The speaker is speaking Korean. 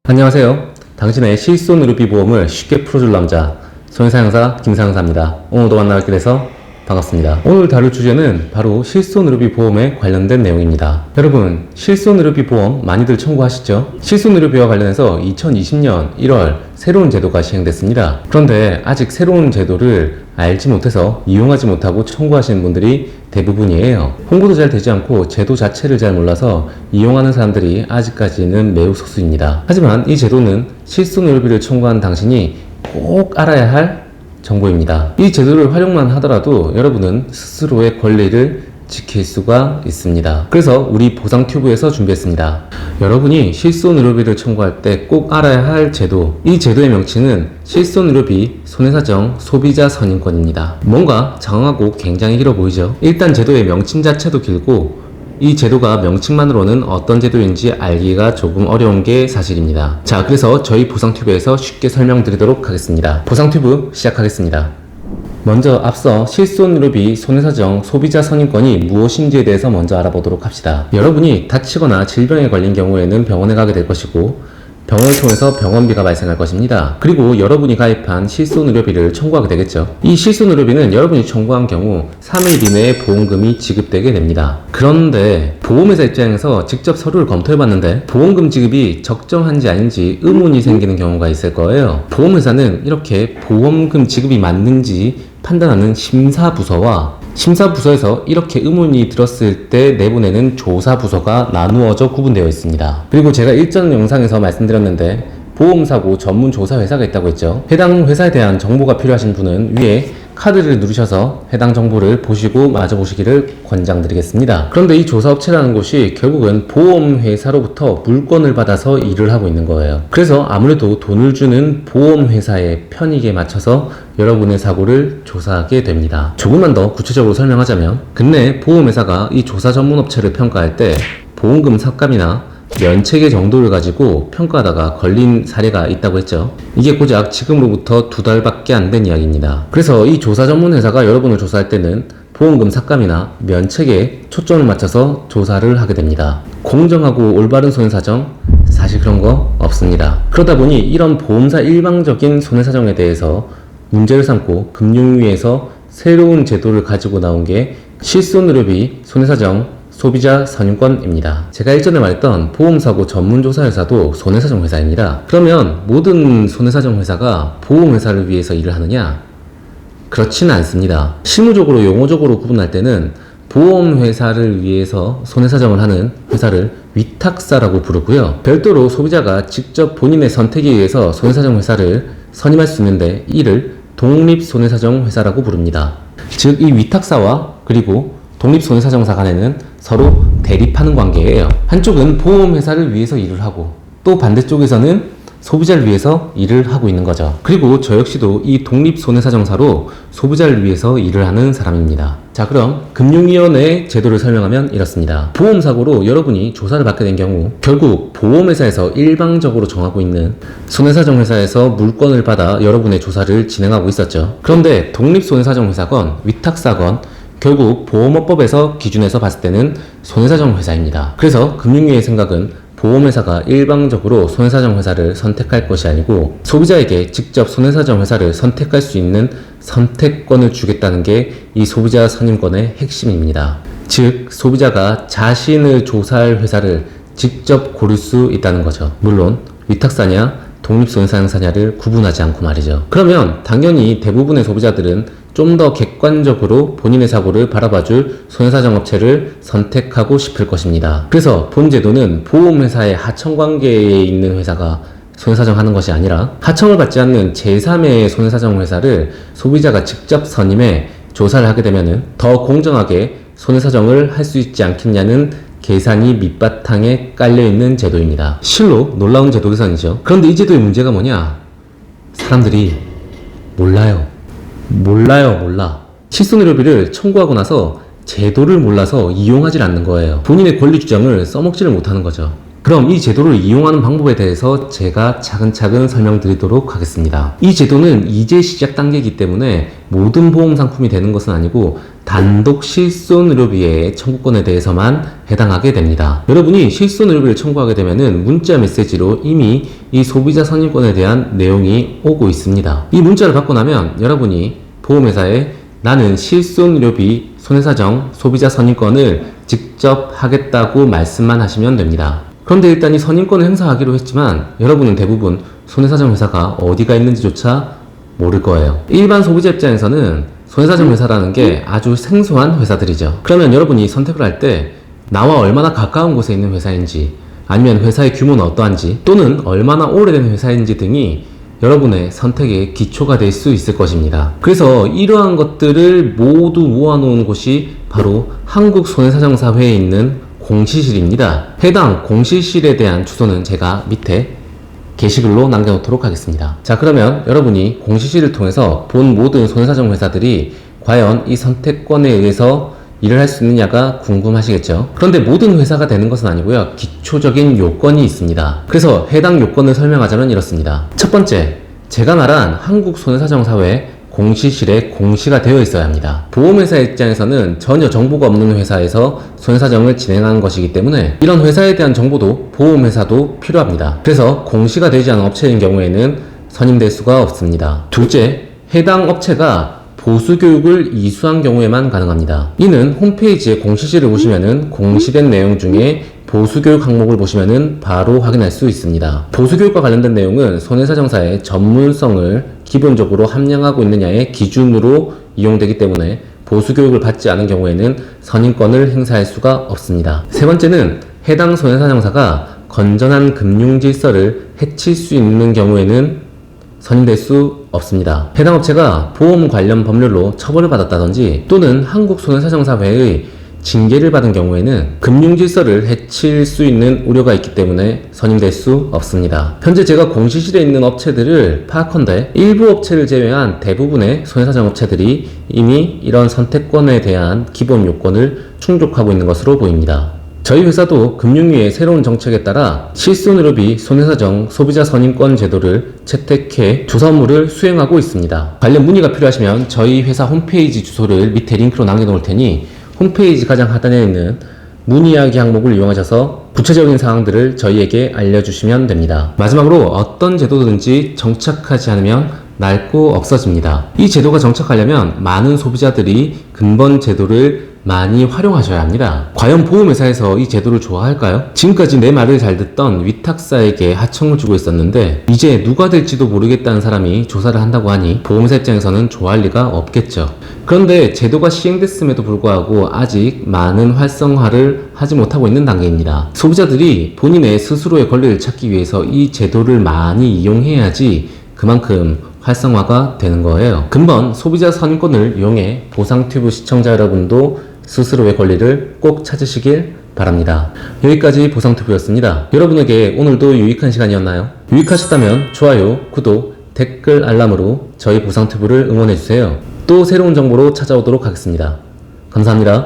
안녕하세요. 당신의 실손의료비 보험을 쉽게 풀어줄 남자 손해사용사 김상사입니다. 오늘도 만나뵙게 돼서 반갑습니다. 오늘 다룰 주제는 바로 실손의료비 보험에 관련된 내용입니다. 여러분, 실손의료비 보험 많이들 청구하시죠? 실손의료비와 관련해서 2020년 1월 새로운 제도가 시행됐습니다. 그런데 아직 새로운 제도를 알지 못해서 이용하지 못하고 청구하시는 분들이 대부분이에요. 홍보도 잘 되지 않고 제도 자체를 잘 몰라서 이용하는 사람들이 아직까지는 매우 소수입니다. 하지만 이 제도는 실손의료비를 청구한 당신이 꼭 알아야 할 정보입니다. 이 제도를 활용만 하더라도 여러분은 스스로의 권리를 지킬 수가 있습니다. 그래서 우리 보상튜브에서 준비했습니다. 여러분이 실손의료비를 청구할 때 꼭 알아야 할 제도, 이 제도의 명칭은 실손의료비 손해사정 소비자 선임권입니다. 뭔가 장황하고 굉장히 길어 보이죠? 일단 제도의 명칭 자체도 길고 이 제도가 명칭만으로는 어떤 제도인지 알기가 조금 어려운 게 사실입니다. 자, 그래서 저희 보상튜브에서 쉽게 설명드리도록 하겠습니다. 보상튜브 시작하겠습니다. 먼저 앞서 실손의료비 손해사정 소비자 선임권이 무엇인지에 대해서 먼저 알아보도록 합시다. 여러분이 다치거나 질병에 걸린 경우에는 병원에 가게 될 것이고 병원을 통해서 병원비가 발생할 것입니다. 그리고 여러분이 가입한 실손의료비를 청구하게 되겠죠. 이 실손의료비는 여러분이 청구한 경우 3일 이내에 보험금이 지급되게 됩니다. 그런데 보험회사 입장에서 직접 서류를 검토해봤는데 보험금 지급이 적정한지 아닌지 의문이 생기는 경우가 있을 거예요. 보험회사는 이렇게 보험금 지급이 맞는지 판단하는 심사부서에서 이렇게 의문이 들었을 때 내보내는 조사부서가 나누어져 구분되어 있습니다. 그리고 제가 일전 영상에서 말씀드렸는데 보험사고 전문 조사 회사가 있다고 했죠. 해당 회사에 대한 정보가 필요하신 분은 위에 카드를 누르셔서 해당 정보를 보시고 맞아보시기를 권장드리겠습니다. 그런데 이 조사업체라는 곳이 결국은 보험회사로부터 물건을 받아서 일을 하고 있는 거예요. 그래서 아무래도 돈을 주는 보험회사의 편익에 맞춰서 여러분의 사고를 조사하게 됩니다. 조금만 더 구체적으로 설명하자면, 근래 보험회사가 이 조사 전문업체를 평가할 때 보험금 삭감이나 면책의 정도를 가지고 평가하다가 걸린 사례가 있다고 했죠. 이게 고작 지금으로부터 2달밖에 안 된 이야기입니다. 그래서 이 조사 전문 회사가 여러분을 조사할 때는 보험금 삭감이나 면책에 초점을 맞춰서 조사를 하게 됩니다. 공정하고 올바른 손해사정, 사실 그런 거 없습니다. 그러다 보니 이런 보험사 일방적인 손해사정에 대해서 문제를 삼고 금융위에서 새로운 제도를 가지고 나온 게 실손의료비 손해사정 소비자 선임권입니다. 제가 일전에 말했던 보험사고 전문조사회사도 손해사정 회사입니다. 그러면 모든 손해사정 회사가 보험회사를 위해서 일을 하느냐? 그렇지는 않습니다. 실무적으로 용어적으로 구분할 때는 보험회사를 위해서 손해사정을 하는 회사를 위탁사라고 부르고요. 별도로 소비자가 직접 본인의 선택에 의해서 손해사정 회사를 선임할 수 있는데 이를 독립손해사정회사라고 부릅니다. 즉, 이 위탁사와 그리고 독립손해사정사 간에는 서로 대립하는 관계예요. 한쪽은 보험회사를 위해서 일을 하고 또 반대쪽에서는 소비자를 위해서 일을 하고 있는 거죠. 그리고 저 역시도 이 독립손해사정사로 소비자를 위해서 일을 하는 사람입니다. 자, 그럼 금융위원회의 제도를 설명하면 이렇습니다. 보험사고로 여러분이 조사를 받게 된 경우 결국 보험회사에서 일방적으로 정하고 있는 손해사정회사에서 물건을 받아 여러분의 조사를 진행하고 있었죠. 그런데 독립손해사정회사건 위탁사건 결국 보험업법에서 기준에서 봤을 때는 손해사정회사입니다. 그래서 금융위의 생각은 보험회사가 일방적으로 손해사정회사를 선택할 것이 아니고 소비자에게 직접 손해사정회사를 선택할 수 있는 선택권을 주겠다는 게 이 소비자 선임권의 핵심입니다. 즉, 소비자가 자신을 조사할 회사를 직접 고를 수 있다는 거죠. 물론 위탁사냐 독립손해사정사냐를 구분하지 않고 말이죠. 그러면 당연히 대부분의 소비자들은 좀 더 객관적으로 본인의 사고를 바라봐줄 손해사정업체를 선택하고 싶을 것입니다. 그래서 본 제도는 보험회사의 하청관계에 있는 회사가 손해사정하는 것이 아니라 하청을 받지 않는 제3의 손해사정회사를 소비자가 직접 선임해 조사를 하게 되면 더 공정하게 손해사정을 할 수 있지 않겠냐는 계산이 밑바탕에 깔려있는 제도입니다. 실로 놀라운 제도 계산이죠. 그런데 이 제도의 문제가 뭐냐? 사람들이 몰라. 실손의료비를 청구하고 나서 제도를 몰라서 이용하지 않는 거예요. 본인의 권리 주장을 써먹지를 못하는 거죠. 그럼 이 제도를 이용하는 방법에 대해서 제가 차근차근 설명드리도록 하겠습니다. 이 제도는 이제 시작 단계이기 때문에 모든 보험 상품이 되는 것은 아니고 단독 실손의료비의 청구권에 대해서만 해당하게 됩니다. 여러분이 실손의료비를 청구하게 되면은 문자 메시지로 이미 이 소비자 선임권에 대한 내용이 오고 있습니다. 이 문자를 받고 나면 여러분이 보험회사에 나는 실손의료비 손해사정 소비자 선임권을 직접 하겠다고 말씀만 하시면 됩니다. 그런데 일단 이 선임권을 행사하기로 했지만 여러분은 대부분 손해사정 회사가 어디가 있는지조차 모를 거예요. 일반 소비자 입장에서는 손해사정 회사라는 게 아주 생소한 회사들이죠. 그러면 여러분이 선택을 할 때 나와 얼마나 가까운 곳에 있는 회사인지, 아니면 회사의 규모는 어떠한지, 또는 얼마나 오래된 회사인지 등이 여러분의 선택의 기초가 될 수 있을 것입니다. 그래서 이러한 것들을 모두 모아놓은 곳이 바로 한국손해사정사회에 있는 공시실입니다. 해당 공시실에 대한 주소는 제가 밑에 게시글로 남겨놓도록 하겠습니다. 자, 그러면 여러분이 공시실을 통해서 본 모든 손해사정 회사들이 과연 이 선택권에 의해서 일을 할 수 있느냐가 궁금하시겠죠? 그런데 모든 회사가 되는 것은 아니고요. 기초적인 요건이 있습니다. 그래서 해당 요건을 설명하자면 이렇습니다. 첫 번째, 제가 말한 한국손해사정사회 공시실에 공시가 되어 있어야 합니다. 보험회사 입장에서는 전혀 정보가 없는 회사에서 손해사정을 진행하는 것이기 때문에 이런 회사에 대한 정보도 보험회사도 필요합니다. 그래서 공시가 되지 않은 업체인 경우에는 선임될 수가 없습니다. 둘째, 해당 업체가 보수교육을 이수한 경우에만 가능합니다. 이는 홈페이지에 공시실을 보시면은 공시된 내용 중에 보수교육 항목을 보시면은 바로 확인할 수 있습니다. 보수교육과 관련된 내용은 손해사정사의 전문성을 기본적으로 함량하고 있느냐의 기준으로 이용되기 때문에 보수교육을 받지 않은 경우에는 선임권을 행사할 수가 없습니다. 세 번째는 해당 손해사정사가 건전한 금융질서를 해칠 수 있는 경우에는 선임될 수 없습니다. 해당 업체가 보험 관련 법률로 처벌을 받았다든지 또는 한국손해사정사회의 징계를 받은 경우에는 금융질서를 해칠 수 있는 우려가 있기 때문에 선임될 수 없습니다. 현재 제가 공시실에 있는 업체들을 파악한데 일부 업체를 제외한 대부분의 손해사정 업체들이 이미 이런 선택권에 대한 기본 요건을 충족하고 있는 것으로 보입니다. 저희 회사도 금융위의 새로운 정책에 따라 실손의료비 손해사정 소비자 선임권 제도를 채택해 조사 업무를 수행하고 있습니다. 관련 문의가 필요하시면 저희 회사 홈페이지 주소를 밑에 링크로 남겨놓을 테니 홈페이지 가장 하단에 있는 문의하기 항목을 이용하셔서 구체적인 사항들을 저희에게 알려주시면 됩니다. 마지막으로 어떤 제도든지 정착하지 않으면 낡고 없어집니다. 이 제도가 정착하려면 많은 소비자들이 근본 제도를 많이 활용하셔야 합니다. 과연 보험회사에서 이 제도를 좋아할까요? 지금까지 내 말을 잘 듣던 위탁사에게 하청을 주고 있었는데 이제 누가 될지도 모르겠다는 사람이 조사를 한다고 하니 보험회사 입장에서는 좋아할 리가 없겠죠. 그런데 제도가 시행됐음에도 불구하고 아직 많은 활성화를 하지 못하고 있는 단계입니다. 소비자들이 본인의 스스로의 권리를 찾기 위해서 이 제도를 많이 이용해야지 그만큼 활성화가 되는 거예요. 근본 소비자 선임권을 이용해 보상튜브 시청자 여러분도 스스로의 권리를 꼭 찾으시길 바랍니다. 여기까지 보상튜브였습니다. 여러분에게 오늘도 유익한 시간이었나요? 유익하셨다면 좋아요, 구독, 댓글, 알람으로 저희 보상튜브를 응원해주세요. 또 새로운 정보로 찾아오도록 하겠습니다. 감사합니다.